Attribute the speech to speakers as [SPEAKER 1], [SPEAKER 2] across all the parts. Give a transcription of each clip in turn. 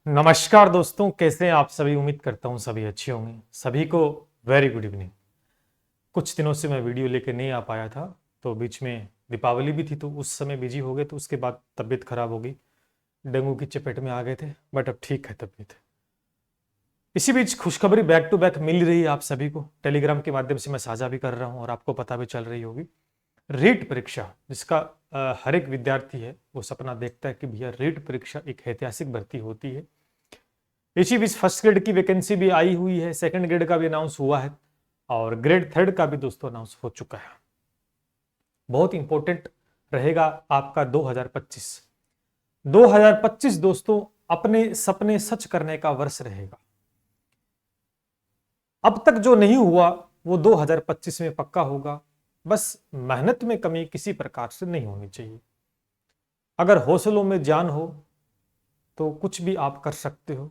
[SPEAKER 1] नमस्कार दोस्तों, कैसे हैं आप सभी। उम्मीद करता हूं सभी अच्छे होंगे। सभी को वेरी गुड इवनिंग। कुछ दिनों से मैं वीडियो लेके नहीं आ पाया था, तो बीच में दीपावली भी थी तो उस समय बिजी हो गए, तो उसके बाद तबीयत खराब हो गई, डेंगू की चपेट में आ गए थे। बट अब ठीक है तबीयत। इसी बीच खुशखबरी बैक टू बैक मिल रही है आप सभी को, टेलीग्राम के माध्यम से मैं साझा भी कर रहा हूँ और आपको पता भी चल रही होगी। रीट परीक्षा जिसका हर एक विद्यार्थी है वो सपना देखता है कि भैया रीट परीक्षा एक ऐतिहासिक भर्ती होती है। इसी बीच फर्स्ट ग्रेड की वैकेंसी भी आई हुई है, सेकंड ग्रेड का भी अनाउंस हुआ है और ग्रेड थर्ड का भी दोस्तों अनाउंस हो चुका है। बहुत इंपॉर्टेंट रहेगा आपका 2025। 2025 दोस्तों अपने सपने सच करने का वर्ष रहेगा। अब तक जो नहीं हुआ वो 2025 में पक्का होगा। बस मेहनत में कमी किसी प्रकार से नहीं होनी चाहिए। अगर हौसलों में जान हो तो कुछ भी आप कर सकते हो।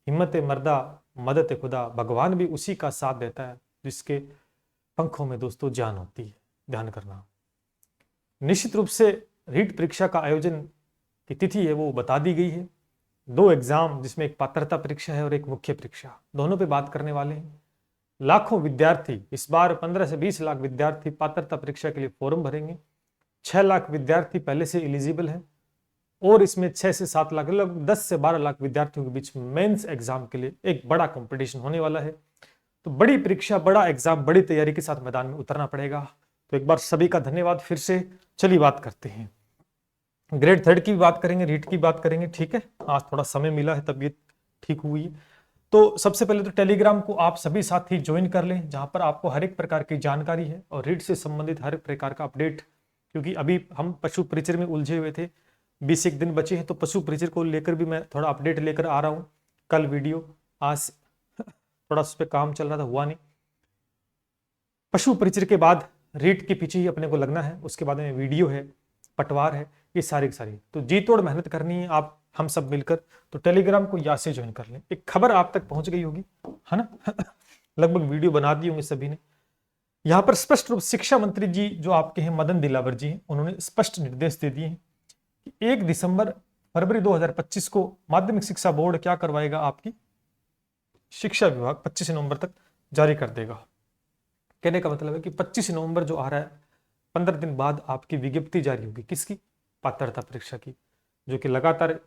[SPEAKER 1] हिम्मत मर्दा मदद खुदा, भगवान भी उसी का साथ देता है जिसके पंखों में दोस्तों जान होती है। ध्यान करना। निश्चित रूप से रीट परीक्षा का आयोजन की तिथि है वो बता दी गई है। 2 एग्जाम जिसमें एक पात्रता परीक्षा है और एक मुख्य परीक्षा, दोनों पे बात करने वाले हैं। लाखों विद्यार्थी, इस बार 15 से 20 लाख विद्यार्थी पात्रता परीक्षा के लिए फॉर्म भरेंगे। 6 लाख विद्यार्थी पहले से एलिजिबल है और इसमें 6 से 7 लाख, लगभग 10 से 12 लाख विद्यार्थियों के बीच मेंस एग्जाम के लिए एक बड़ा कंपटीशन होने वाला है। तो बड़ी परीक्षा, बड़ा एग्जाम, बड़ी तैयारी के साथ मैदान में उतरना पड़ेगा। तो एक बार सभी का धन्यवाद फिर से। चलिए बात करते हैं, ग्रेड थर्ड की भी बात करेंगे, रीट की बात करेंगे। ठीक है, आज थोड़ा समय मिला है, तबीयत ठीक हुई है। तो सबसे पहले तो टेलीग्राम को आप सभी साथी ज्वाइन कर लें, जहां पर आपको हर एक प्रकार की जानकारी है और रीट से संबंधित हर एक प्रकार का अपडेट। क्योंकि अभी हम पशु परिचय में उलझे हुए थे, 20 एक दिन बचे हैं, तो पशु परिचय को लेकर भी मैं थोड़ा अपडेट लेकर आ रहा हूँ। कल वीडियो, आज थोड़ा उस पर काम चल रहा था, हुआ नहीं। पशु परिचय के बाद रीट के पीछे ही अपने को लगना है। उसके बाद में वीडियो है, पटवार है, ये सारी की सारी तो जी तोड़ मेहनत करनी है आप हम सब मिलकर। तो टेलीग्राम को यहाँ से ज्वाइन कर लें। एक खबर आप तक पहुंच गई होगी, है ना। लगभग वीडियो बना दी होंगे सभी ने। यहाँ पर स्पष्ट रूप शिक्षा मंत्री जी जो आपके हैं, मदन दिलावर जी हैं, उन्होंने स्पष्ट निर्देश दे दिए हैं कि 1 दिसंबर फरवरी 2025 को माध्यमिक शिक्षा बोर्ड क्या करवाएगा, आपकी शिक्षा विभाग 25 नवंबर तक जारी कर देगा। कहने का मतलब है कि 25 नवंबर जो आ रहा है, 15 दिन बाद आपकी विज्ञप्ति जारी होगी। किसकी? पात्रता परीक्षा की, जो कि लगातार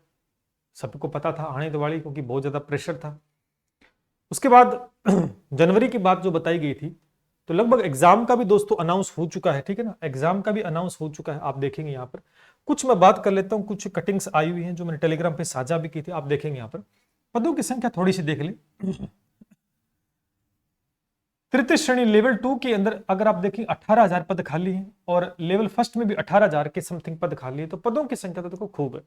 [SPEAKER 1] सबको पता था आने वाली, क्योंकि बहुत ज्यादा प्रेशर था। उसके बाद जनवरी की बात जो बताई गई थी, तो लगभग एग्जाम का भी दोस्तों अनाउंस हो चुका है। ठीक है ना, एग्जाम का भी अनाउंस हो चुका है। आप देखेंगे यहाँ पर कुछ मैं बात कर लेता हूँ, कुछ कटिंग्स आई हुई हैं जो मैंने टेलीग्राम पे साझा भी की थी। आप देखेंगे यहाँ पर पदों की संख्या थोड़ी सी देख ले। तृतीय श्रेणी लेवल 2 के अंदर अगर आप देखें 18,000 पद खाली हैं और लेवल फर्स्ट में भी 18,000 के समथिंग पद खाली है। तो पदों की संख्या तो देखो खूब है,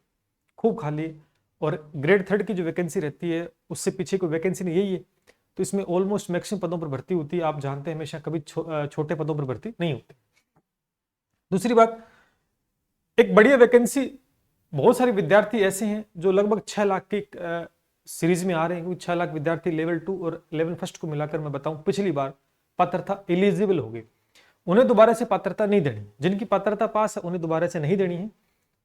[SPEAKER 1] खूब खाली है। और ग्रेड थर्ड की जो वैकेंसी रहती है उससे पीछे कोई वैकेंसी नहीं, यही है। तो इसमें ऑलमोस्ट मैक्सिमम पदों पर भर्ती होती है। आप जानते हैं हमेशा कभी छोटे पदों पर भर्ती नहीं होती। दूसरी बात, एक बढ़िया वैकेंसी, बहुत सारे विद्यार्थी ऐसे हैं जो लगभग 6 लाख की सीरीज में आ रहे हैं, क्योंकि 6 लाख विद्यार्थी लेवल 2 और लेवल फर्स्ट को मिलाकर मैं बताऊं पिछली बार पात्रता एलिजिबल हो गई। उन्हें दोबारा से पात्रता नहीं देनी, जिनकी पात्रता पास है उन्हें दोबारा से नहीं देनी है।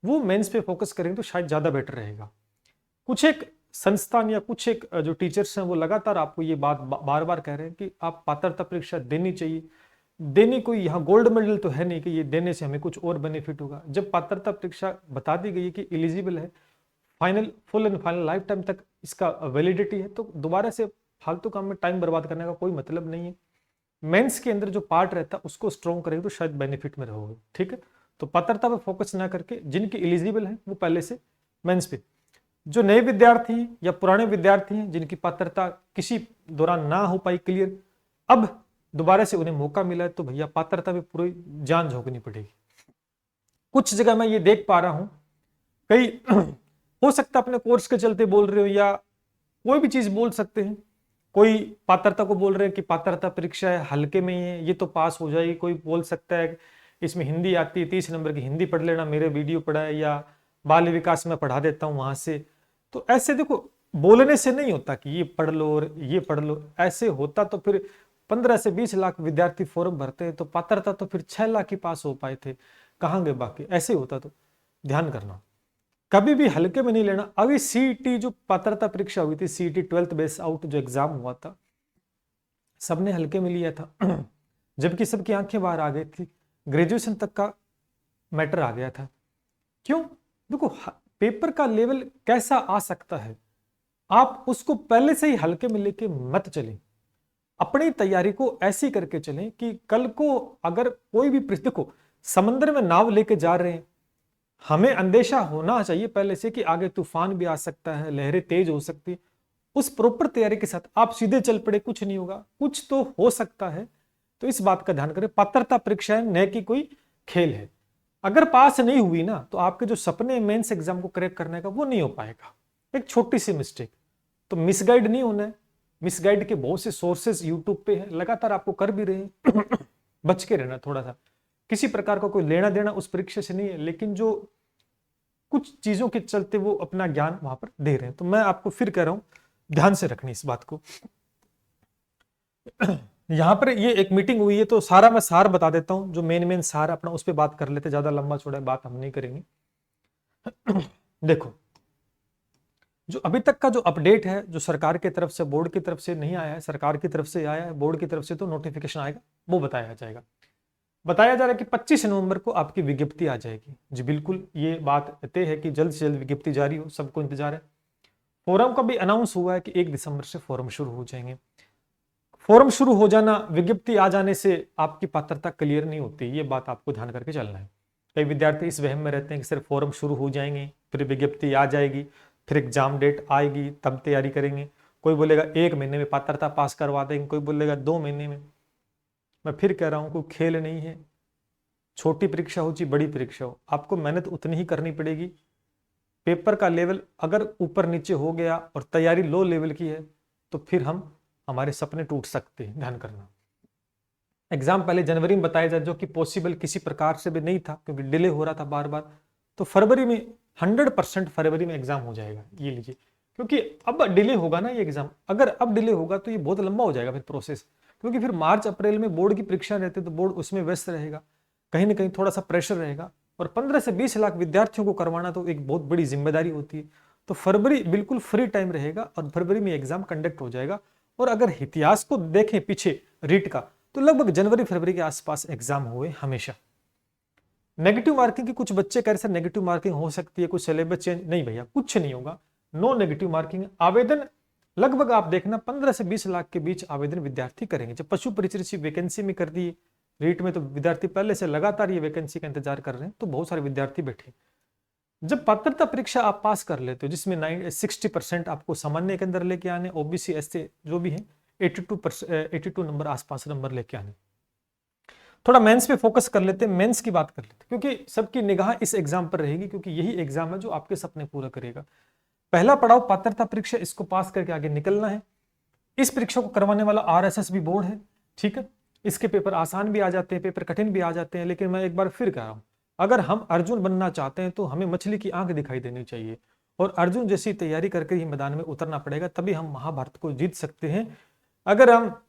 [SPEAKER 1] वो मेंस पे फोकस करेंगे तो शायद ज्यादा बेटर रहेगा। कुछ एक संस्थान या कुछ एक जो टीचर्स हैं वो लगातार आपको ये बात बार बार कह रहे हैं कि आप पात्रता परीक्षा देनी चाहिए। देनी कोई यहाँ गोल्ड मेडल तो है नहीं कि ये देने से हमें कुछ और बेनिफिट होगा। जब पात्रता परीक्षा बता दी गई है कि एलिजिबल है, final full and final life time तक इसका वैलिडिटी है, तो दोबारा से फालतू काम में टाइम बर्बाद करने का कोई मतलब नहीं है। मेंस के अंदर जो पार्ट रहता है उसको स्ट्रॉन्ग करेंगे तो शायद बेनिफिट में रहोगे। ठीक है, तो पात्रता पर फोकस ना करके जिनके एलिजिबल है वो पहले से मेंस पे। जो नए विद्यार्थी हैं या पुराने विद्यार्थी हैं जिनकी पात्रता किसी दौरान ना हो पाई क्लियर, अब दोबारा से उन्हें मौका मिला है, तो भैया पात्रता में पूरी जान झोंकनी पड़ेगी। कुछ जगह मैं ये देख पा रहा हूं, कई हो सकता है अपने कोर्स के चलते बोल रहे हो या कोई भी चीज बोल सकते हैं। कोई पात्रता को बोल रहे हैं कि पात्रता परीक्षा है, हल्के में ही है, ये तो पास हो जाएगी। कोई बोल सकता है इसमें हिंदी आती है, 30 नंबर की हिंदी पढ़ लेना, मेरे वीडियो पढ़ा है, या बाल विकास में पढ़ा देता हूं वहां से। तो ऐसे देखो, बोलने से नहीं होता कि ये पढ़ लो और ये पढ़ लो। ऐसे होता तो फिर 15 से 20 लाख विद्यार्थी फॉर्म भरते हैं, तो पात्रता तो फिर 6 लाख ही पास हो पाए थे, कहाँ गए बाकी। ऐसे होता तो ध्यान करना। कभी भी हल्के में नहीं लेना। अभी सीईटी जो पात्रता परीक्षा हुई थी, सीईटी 12th बेस आउट जो एग्जाम हुआ था, सबने हल्के में लिया था जबकि सबकी आंखें बाहर आ गई थी, ग्रेजुएशन तक का मैटर आ गया था। क्यों? देखो पेपर का लेवल कैसा आ सकता है, आप उसको पहले से ही हल्के में लेके मत चलें। अपनी तैयारी को ऐसी करके चलें कि कल को अगर कोई भी देखो समंदर में नाव लेके जा रहे हैं, हमें अंदेशा होना चाहिए पहले से कि आगे तूफान भी आ सकता है, लहरें तेज हो सकती है। उस प्रॉपर तैयारी के साथ आप सीधे चल पड़े, कुछ नहीं होगा, कुछ तो हो सकता है। तो इस बात का ध्यान करें, पात्रता परीक्षा है, न कि कोई खेल है। अगर पास नहीं हुई ना तो आपके जो सपने मेंस एग्जाम को क्रैक करने का वो नहीं हो पाएगा। एक छोटी सी मिस्टेक, तो मिसगाइड नहीं होना है। मिसगाइड के बहुत से सोर्सेस यूट्यूब पे है, लगातार आपको कर भी रहे हैं बच के रहना थोड़ा सा। किसी प्रकार का कोई लेना देना उस परीक्षा से नहीं है, लेकिन जो कुछ चीजों के चलते वो अपना ज्ञान वहां पर दे रहे हैं। तो मैं आपको फिर कह रहा हूं, ध्यान से रखनी इस बात को। यहां पर ये एक मीटिंग हुई है तो सारा मैं सार बता देता हूं, जो मेन सार अपना उस पर बात कर लेते, ज्यादा लंबा चौड़ा बात हम नहीं करेंगे। देखो जो अभी तक का जो अपडेट है, जो सरकार की तरफ से, बोर्ड की तरफ से नहीं आया है, सरकार की तरफ से आया है, बोर्ड की तरफ से तो नोटिफिकेशन आएगा, वो बताया जाएगा। बताया जा रहा है कि 25 नवंबर को आपकी विज्ञप्ति आ जाएगी। जी बिल्कुल, ये बात तय है कि जल्द से जल्द विज्ञप्ति जारी हो, सबको इंतजार है। फोरम का भी अनाउंस हुआ है कि 1 दिसंबर से फोरम शुरू हो जाएंगे। फोरम शुरू हो जाना, विज्ञप्ति आ जाने से आपकी पात्रता क्लियर नहीं होती, ये बात आपको ध्यान करके चलना है। कई विद्यार्थी इस वहम में रहते हैं कि सिर्फ फोरम शुरू हो जाएंगे, फिर विज्ञप्ति आ जाएगी, फिर एग्जाम डेट आएगी, तब तैयारी करेंगे। कोई बोलेगा 1 महीने में पात्रता पास करवा देंगे, कोई बोलेगा 2 महीने में। मैं फिर कह रहा हूं, कोई खेल नहीं है। छोटी परीक्षा हो चाहे बड़ी परीक्षा हो, आपको मेहनत उतनी ही करनी पड़ेगी। पेपर का लेवल अगर ऊपर नीचे हो गया और तैयारी लो लेवल की है तो फिर हमारे सपने टूट सकते हैं, ध्यान करना। एग्जाम पहले जनवरी में बताया जाए, जो कि पॉसिबल किसी प्रकार से भी नहीं था क्योंकि डिले हो रहा था बार बार। तो फरवरी में 100% फरवरी में एग्जाम हो जाएगा, ये लीजिए। क्योंकि अब डिले होगा ना ये एग्जाम, अगर अब डिले होगा तो ये बहुत लंबा हो जाएगा फिर प्रोसेस। क्योंकि फिर मार्च अप्रैल में बोर्ड की परीक्षा रहती है तो बोर्ड उसमें व्यस्त रहेगा, कहीं ना कहीं थोड़ा सा प्रेशर रहेगा। और 15 से 20 लाख विद्यार्थियों को करवाना तो एक बहुत बड़ी जिम्मेदारी होती है। तो फरवरी बिल्कुल फ्री टाइम रहेगा और फरवरी में एग्जाम कंडक्ट हो जाएगा। और अगर इतिहास को देखें पीछे रीट का, तो लगभग जनवरी फरवरी के आसपास एग्जाम हुए हमेशा। नेगेटिव मार्किंग की कुछ बच्चे कह रहे सर नेगेटिव मार्किंग हो सकती है, कुछ सिलेबस चेंज, नहीं भैया कुछ नहीं होगा, नो नेगेटिव मार्किंग। आवेदन लगभग आप देखना 15 से 20 लाख के बीच आवेदन विद्यार्थी करेंगे। जब पशु परिचर्या वैकेंसी में कर दिए रीट में, तो विद्यार्थी पहले से लगातार ये वैकेंसी का इंतजार कर रहे हैं, तो बहुत सारे विद्यार्थी बैठे। जब पात्रता परीक्षा आप पास कर लेते हो जिसमें 60% आपको सामान्य के अंदर लेके आने, ओबीसी एससी जो भी है 82 नंबर आसपास नंबर लेके आने। थोड़ा मेंस पे फोकस कर लेते हैं, मेंस की बात कर लेते हैं, क्योंकि सबकी निगाह इस एग्जाम पर रहेगी, क्योंकि यही एग्जाम है जो आपके सपने पूरा करेगा। पहला पड़ाव पात्रता परीक्षा, इसको पास करके आगे निकलना है। इस परीक्षा को करवाने वाला आरएसएस भी बोर्ड है, ठीक है। इसके पेपर आसान भी आ जाते हैं, पेपर कठिन भी आ जाते हैं, लेकिन मैं एक बार फिर कह रहा हूं, अगर हम अर्जुन बनना चाहते हैं तो हमें मछली की आंख दिखाई देनी चाहिए और अर्जुन जैसी तैयारी करके ही मैदान में उतरना पड़ेगा, तभी हम महाभारत को जीत सकते हैं। अगर हम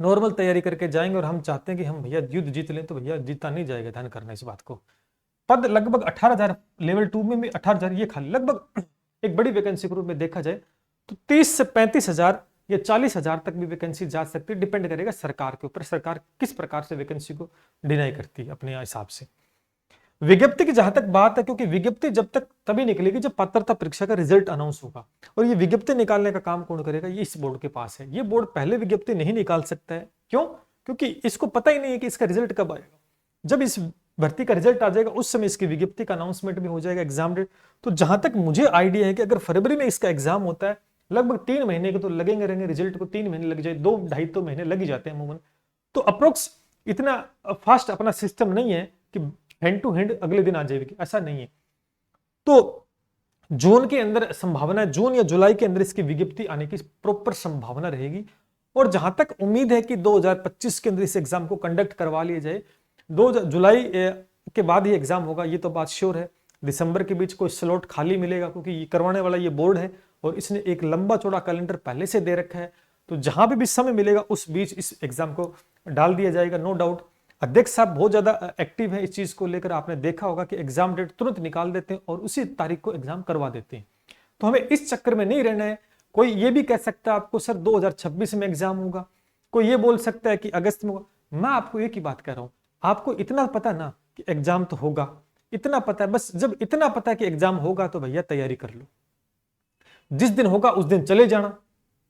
[SPEAKER 1] नॉर्मल तैयारी करके जाएंगे और हम चाहते हैं कि हम भैया युद्ध जीत लें, तो भैया जीता नहीं जाएगा, ध्यान करना इस बात को। पद लगभग 18,000, लेवल 2 में भी 18,000 ये खाली, लगभग एक बड़ी वैकेंसी के रूप में देखा जाए तो 30 से 35,000 या 40,000 तक भी वैकेंसी जा सकती है। डिपेंड करेगा सरकार के ऊपर, सरकार किस प्रकार से वैकेंसी को डिनाई करती है अपने हिसाब से। विज्ञप्ति की जहां तक बात है, क्योंकि विज्ञप्ति जब तक तभी निकलेगी जब पात्रता परीक्षा का रिजल्ट अनाउंस होगा, और ये विज्ञप्ति निकालने का काम कौन करेगा, ये इस बोर्ड के पास है। ये बोर्ड पहले विज्ञप्ति नहीं निकाल सकता है, क्यों? क्योंकि इसको पता ही नहीं है कि इसका रिजल्ट कब आएगा। जब इस भर्ती का रिजल्ट आ जाएगा उस समय इसकी विज्ञप्ति का अनाउंसमेंट भी हो जाएगा, एग्जाम डेट। तो जहां तक मुझे आइडिया है कि अगर फरवरी में इसका एग्जाम होता है, लगभग 3 महीने के तो लगेंगे रहेंगे, रिजल्ट को 3 महीने लग जाए, 2-2.5 महीने लग ही जाते हैं अमूमन। तो अप्रोक्स इतना फास्ट अपना सिस्टम नहीं है कि हैंड टू हैंड अगले दिन आ जाएगी, ऐसा नहीं है। तो जून के अंदर संभावना, जून या जुलाई के अंदर इसकी विज्ञप्ति आने की प्रॉपर संभावना रहेगी। और जहां तक उम्मीद है कि 2025 के अंदर इस एग्जाम को कंडक्ट करवा लिया जाए, 2 जुलाई के बाद ही एग्जाम होगा, ये तो बात श्योर है। दिसंबर के बीच कोई स्लॉट खाली मिलेगा, क्योंकि ये करवाने वाला ये बोर्ड है और इसने एक लंबा चौड़ा कैलेंडर पहले से दे रखा है। तो जहां भी समय मिलेगा उस बीच इस एग्जाम को डाल दिया जाएगा, नो डाउट। अध्यक्ष साहब बहुत ज्यादा एक्टिव है इस चीज को लेकर। आपने देखा होगा कि एग्जाम डेट तुरंत निकाल देते हैं और उसी तारीख को एग्जाम करवा देते हैं। तो हमें इस चक्कर में नहीं रहना है। कोई ये भी कह सकता है आपको सर 2026 में एग्जाम होगा, कोई ये बोल सकता है कि अगस्त में होगा। मैं आपको एक ही बात कह रहा हूं, आपको इतना पता ना कि एग्जाम तो होगा, इतना पता है बस। जब इतना पता है कि एग्जाम होगा तो भैया तैयारी कर लो। जिस दिन होगा उस दिन चले जाना,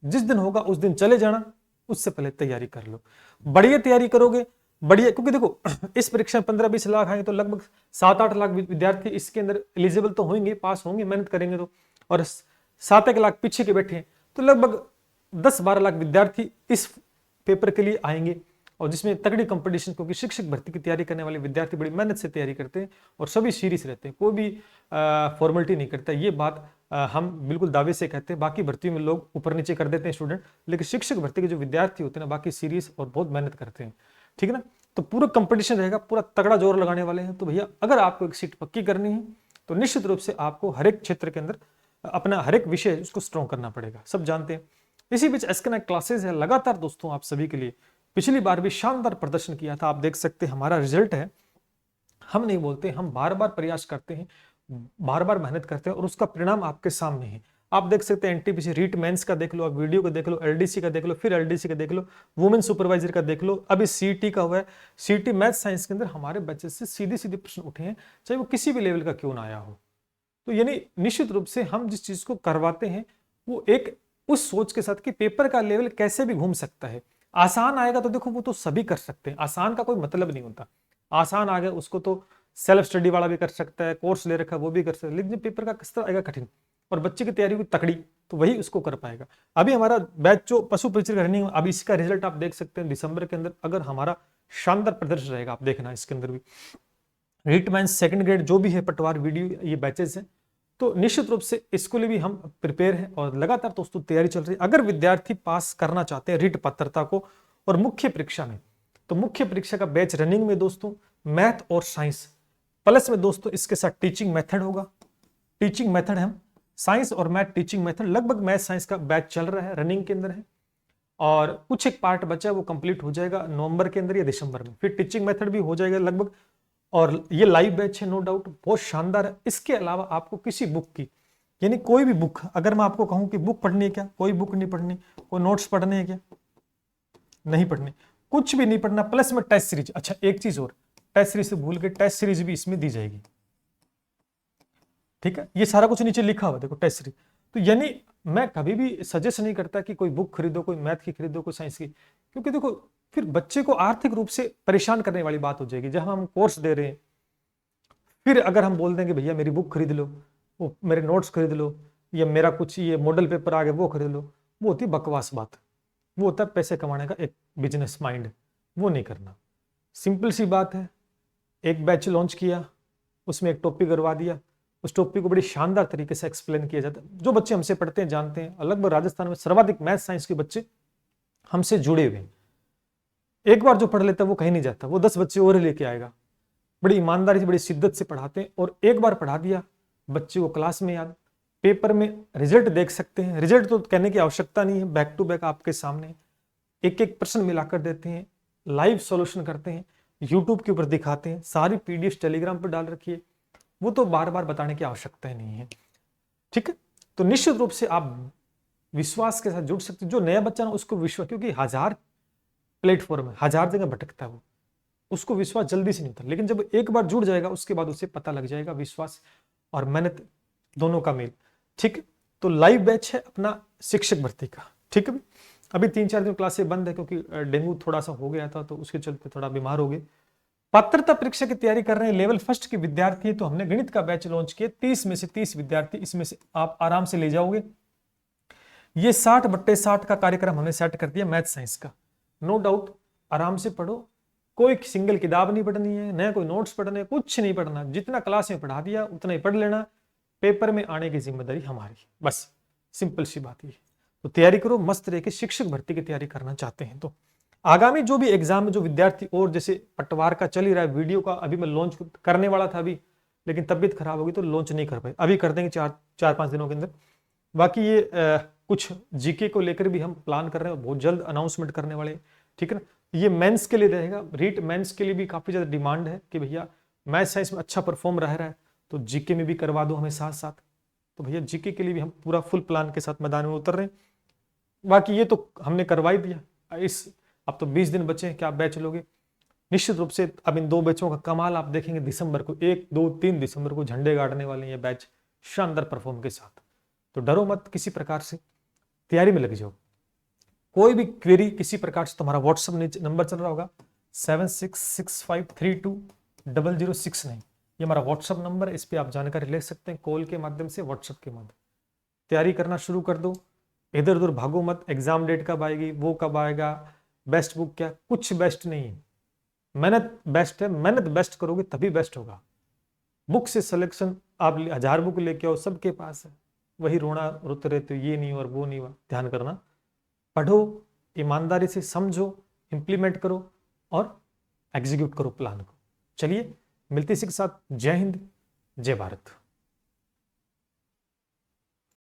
[SPEAKER 1] जिस दिन होगा उस दिन चले जाना, उससे पहले तैयारी कर लो। बढ़िया तैयारी करोगे, बढ़िया। क्योंकि देखो इस परीक्षा में 15-20 लाख आएंगे तो लगभग 7-8 लाख विद्यार्थी इसके अंदर एलिजिबल तो होंगे, पास होंगे मेहनत करेंगे तो। और 7-1 लाख पीछे के बैठे हैं तो लगभग 10-12 लाख विद्यार्थी इस पेपर के लिए आएंगे। और जिसमें तगड़ी कंपटीशन, क्योंकि शिक्षक भर्ती की तैयारी करने वाले विद्यार्थी बड़ी मेहनत से तैयारी करते हैं और सभी सीरियस रहते हैं, कोई भी फॉर्मेलिटी नहीं करता। ये बात हम बिल्कुल दावे से कहते हैं। बाकी भर्तियों में लोग ऊपर नीचे कर देते हैं स्टूडेंट, लेकिन शिक्षक भर्ती के जो विद्यार्थी होते हैं ना, बाकी सीरियस और बहुत मेहनत करते हैं, ठीक है ना। तो पूरा कंपटीशन रहेगा, पूरा तगड़ा जोर लगाने वाले हैं। तो भैया अगर आपको एक सीट पक्की करनी है तो निश्चित रूप से आपको हर एक क्षेत्र के अंदर अपना हर एक विषय उसको स्ट्रॉन्ग करना पड़ेगा, सब जानते हैं। इसी बीच एसकेनाइट क्लासेस है लगातार दोस्तों आप सभी के लिए। पिछली बार भी शानदार प्रदर्शन किया था, आप देख सकते हैं हमारा रिजल्ट है। हम नहीं बोलते, हम बार बार प्रयास करते हैं, बार बार मेहनत करते हैं और उसका परिणाम आपके सामने है। आप देख सकते हैं एनटीपीसी रीट मेंस का देख लो, आप वीडियो का देख लो, एलडीसी का देख लो, फिर एलडीसी का देख लो, वुमेन सुपरवाइजर का देख लो, अभी सीटी का हुआ है। सीटी मैथ साइंस के अंदर हमारे बच्चे से सीधे सीधे प्रश्न उठे हैं, चाहे वो किसी भी लेवल का क्यों ना आया हो। तो यानी निश्चित रूप से हम जिस चीज को करवाते हैं वो एक उस सोच के साथ कि पेपर का लेवल कैसे भी घूम सकता है। आसान आएगा तो देखो वो तो सभी कर सकते हैं, आसान का कोई मतलब नहीं होता। आसान आ गया उसको तो सेल्फ स्टडी वाला भी कर सकता है, कोर्स ले रखा है वो भी कर सकता है, लेकिन पेपर का किस तरह आएगा कठिन और बच्चे की तैयारी की तकड़ी, तो वही उसको कर पाएगा। अभी हमारा बैच जो पशु परिचय रनिंग, अब इसका रिजल्ट आप देख सकते हैं दिसंबर के अंदर। अगर हमारा शानदार प्रदर्शन रहेगा, आप देखना इसके अंदर भी रीट मेंस सेकंड ग्रेड जो भी है पटवार वीडियो ये बैचेस हैं, तो निश्चित रूप से इसको लिए भी हम प्रिपेयर हैं और लगातार दोस्तों तैयारी चल रही है। अगर विद्यार्थी पास करना चाहते हैं रीट पात्रता को और मुख्य परीक्षा में, तो मुख्य परीक्षा का बैच रनिंग में दोस्तों मैथ और साइंस प्लस में दोस्तों इसके साथ टीचिंग मेथड होगा। टीचिंग मेथड हम साइंस और मैथ टीचिंग मेथड, लगभग मैथ साइंस का बैच चल रहा है, रनिंग के अंदर है और कुछ एक पार्ट बचा है वो कंप्लीट हो जाएगा नवंबर के अंदर या दिसंबर में, फिर टीचिंग मेथड भी हो जाएगा लगभग। और ये लाइव बैच है, नो डाउट बहुत शानदार है। इसके अलावा आपको किसी बुक की, यानी कोई भी बुक, अगर मैं आपको कहूं कि बुक पढ़नी है क्या, कोई बुक नहीं पढ़नी, कोई नोट्स पढ़ने हैं क्या, नहीं पढ़ने, कुछ भी नहीं पढ़ना। प्लस में टेस्ट सीरीज, अच्छा एक चीज और, टेस्ट सीरीज से भूल के, टेस्ट सीरीज भी इसमें दी जाएगी, ठीक है। ये सारा कुछ नीचे लिखा हुआ देखो टेस्ट सीरीज। तो यानी मैं कभी भी सजेस्ट नहीं करता कि कोई बुक खरीदो, कोई मैथ की खरीदो, कोई साइंस की, क्योंकि देखो फिर बच्चे को आर्थिक रूप से परेशान करने वाली बात हो जाएगी। जहां हम कोर्स दे रहे हैं, फिर अगर हम बोल देंगे भैया मेरी बुक खरीद लो, वो मेरे नोट्स खरीद लो, या मेरा कुछ ये मॉडल पेपर आ गया वो खरीद लो, वो होती है बकवास बात। वो होता है पैसे कमाने का एक बिजनेस माइंड, वो नहीं करना। सिंपल सी बात है, एक बैच लॉन्च किया, उसमें एक टॉपिक करवा दिया, उस टॉपिक को बड़ी शानदार तरीके से एक्सप्लेन किया जाता है। जो बच्चे हमसे पढ़ते हैं जानते हैं, लगभग राजस्थान में सर्वाधिक मैथ साइंस के बच्चे हमसे जुड़े हुए हैं। एक बार जो पढ़ लेता है वो कहीं नहीं जाता, वो 10 बच्चे और लेके आएगा। बड़ी ईमानदारी से, बड़ी शिद्दत से पढ़ाते हैं और एक बार पढ़ा दिया बच्चे को क्लास में याद, पेपर में रिजल्ट देख सकते हैं। रिजल्ट तो कहने की आवश्यकता नहीं है, बैक टू बैक आपके सामने एक एक प्रश्न मिलाकर देते हैं, लाइव सॉल्यूशन करते हैं, यूट्यूब के ऊपर दिखाते हैं, सारी पीडीएफ टेलीग्राम पर डाल रखी है, वो तो बार बार बताने की आवश्यकता ही नहीं है, ठीक है। तो निश्चित रूप से आप विश्वास के साथ जुड़ सकते। जो नया बच्चा ना उसको विश्वास, क्योंकि 1000 प्लेटफॉर्म है, 1000 जगह भटकता है वो, उसको विश्वास जल्दी से नहीं होता, लेकिन जब एक बार जुड़ जाएगा उसके बाद उसे पता लग जाएगा विश्वास और मेहनत दोनों का मेल, ठीक है। तो लाइव बैच है अपना शिक्षक भर्ती का, ठीक है। अभी 3-4 दिन क्लासें बंद है क्योंकि डेंगू थोड़ा सा हो गया था, तो उसके चलते थोड़ा बीमार हो गए। पात्रता परीक्षा की तैयारी कर रहे हैं, लेवल फर्स्ट के विद्यार्थी है, तो हमने गणित का बैच लॉन्च किया। 30 में से 30 विद्यार्थी इसमें से आप आराम से ले जाओगे। ये 60/60 का कार्यक्रम हमने सेट कर दिया मैथ साइंस का, नो डाउट आराम से पढ़ो, कोई सिंगल किताब नहीं पढ़नी है, न कोई नोट्स पढ़ने, कुछ नहीं पढ़ना, जितना क्लास में पढ़ा दिया उतना ही पढ़ लेना, पेपर में आने की जिम्मेदारी हमारी, बस सिंपल सी बात ये। तो तैयारी करो, मस्त रह के शिक्षक भर्ती की तैयारी करना चाहते हैं तो आगामी जो भी एग्जाम में जो विद्यार्थी, और जैसे पटवार का चल ही रहा है, वीडियो का अभी मैं लॉन्च करने वाला था अभी, लेकिन तबीयत खराब होगी तो लॉन्च नहीं कर पाए, अभी कर देंगे 4-5 दिनों के अंदर। बाकी ये कुछ जीके को लेकर भी हम प्लान कर रहे हैं, बहुत जल्द अनाउंसमेंट करने वाले, ठीक है ना। ये मेंस के लिए रहेगा। रीट मेंस के लिए भी काफी ज्यादा डिमांड है कि भैया मैथ साइंस में अच्छा परफॉर्म रह रहा है तो जीके में भी करवा दो हमें साथ साथ। तो भैया जीके के लिए भी हम पूरा फुल प्लान के साथ मैदान में उतर रहे हैं। बाकी ये तो हमने करवा ही दिया। अब तो 20 दिन बचे हैं, क्या आप बैच लोगे? निश्चित रूप से अब इन 2 बैचों का कमाल आप देखेंगे दिसंबर को, 1, 2, 3 दिसंबर को झंडे गाड़ने वाले हैं ये बैच शानदार परफॉर्म के साथ। तो डरो मत, किसी प्रकार से तैयारी में लग जाओ। कोई भी क्वेरी किसी प्रकार से, तुम्हारा व्हाट्सएप नंबर चल रहा होगा 7665320069, ये हमारा व्हाट्सएप नंबर है। इस पर आप जानकारी ले सकते हैं कॉल के माध्यम से, व्हाट्सएप के माध्यम। तैयारी करना शुरू कर दो, इधर उधर भागो मत। एग्जाम डेट कब आएगी, वो कब आएगा, बेस्ट बुक क्या, कुछ बेस्ट नहीं है। मेहनत बेस्ट है, मेहनत बेस्ट करोगे तभी बेस्ट होगा। बुक से सिलेक्शन आप 1000 बुक लेके आओ, सबके पास है, वही रोना रोते रहते ये नहीं और वो नहीं हुआ। ध्यान करना, पढ़ो, ईमानदारी से समझो, इंप्लीमेंट करो और एग्जीक्यूट करो प्लान को। चलिए मिलते इसी के साथ। जय हिंद, जय भारत।